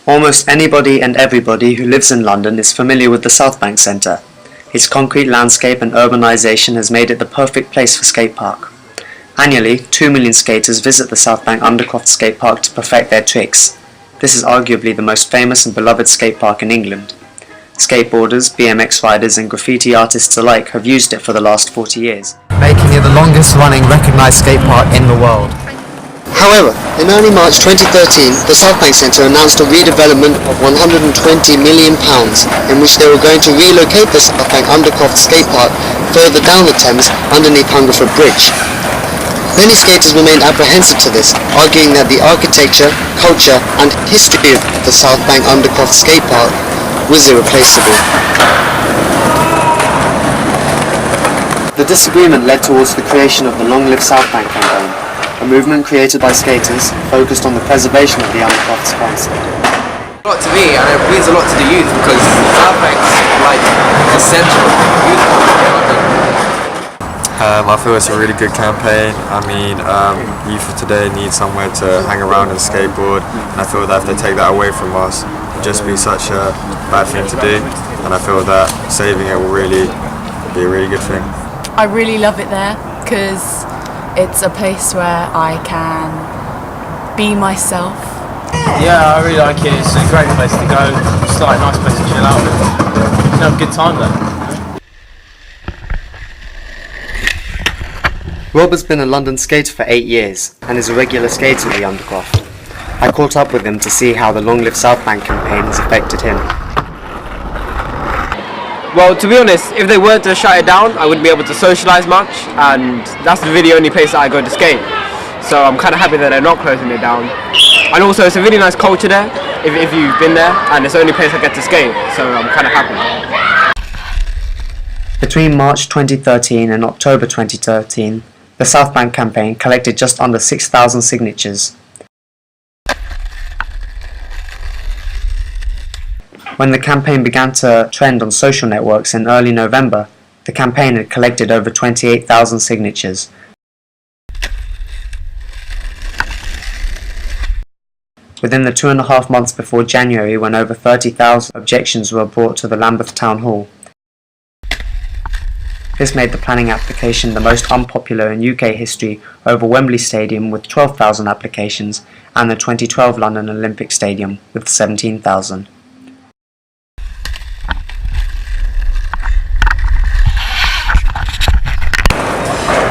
Almost anybody and everybody who lives in London is familiar with the South Bank Centre. Its concrete landscape and urbanisation has made it the perfect place for skate park. Annually, 2 million skaters visit the South Bank Undercroft skate park to perfect their tricks. This is arguably the most famous and beloved skate park in England. Skateboarders, BMX riders and graffiti artists alike have used it for the last 40 years, making it the longest running recognised skate park in the world. However, in early March 2013, the South Bank Centre announced a redevelopment of £120 million, in which they were going to relocate the South Bank Undercroft skate park further down the Thames underneath Hungerford Bridge. Many skaters remained apprehensive to this, arguing that the architecture, culture and history of the South Bank Undercroft skate park was irreplaceable. The disagreement led towards the creation of the Long Live South Bank campaign, a movement created by skaters focused on the preservation of the Undercroft concept. A lot to me, and it means a lot to the youth because South Bank's like essential youth. I feel it's a really good campaign. I mean, youth of today need somewhere to hang around and skateboard, and I feel that if they take that away from us, it would just be such a bad thing to do, and I feel that saving it will really be a really good thing. I really love it there because it's a place where I can be myself. Yeah, I really like it. It's a great place to go. It's like a nice place to chill out with. Have a good time there. Rob has been a London skater for 8 years and is a regular skater at the Undercroft. I caught up with him to see how the Long Live South Bank campaign has affected him. Well, to be honest, if they were to shut it down, I wouldn't be able to socialise much, and that's really the only place that I go to skate. So I'm kind of happy that they're not closing it down. And also, it's a really nice culture there, if you've been there, and it's the only place I get to skate, so I'm kind of happy. Between March 2013 and October 2013, the South Bank campaign collected just under 6,000 signatures. When the campaign began to trend on social networks in early November, the campaign had collected over 28,000 signatures. Within the 2.5 months before January, when over 30,000 objections were brought to the Lambeth Town Hall. This made the planning application the most unpopular in UK history over Wembley Stadium with 12,000 applications and the 2012 London Olympic Stadium with 17,000.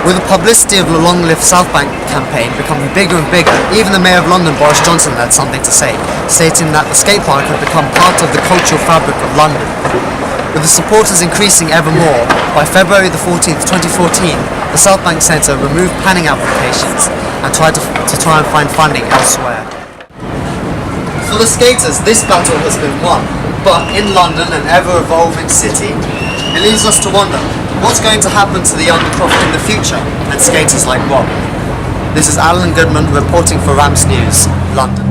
With the publicity of the Long Live South Bank campaign becoming bigger and bigger, even the Mayor of London, Boris Johnson, had something to say, stating that the skate park had become part of the cultural fabric of London. With the supporters increasing ever more, by February the 14th, 2014, the South Bank Centre removed planning applications and tried to find funding elsewhere. For the skaters, this battle has been won, but in London, an ever-evolving city, it leaves us to wonder, what's going to happen to the Undercroft in the future and skaters like Rob? This is Alan Goodman reporting for RAMPZ News, London.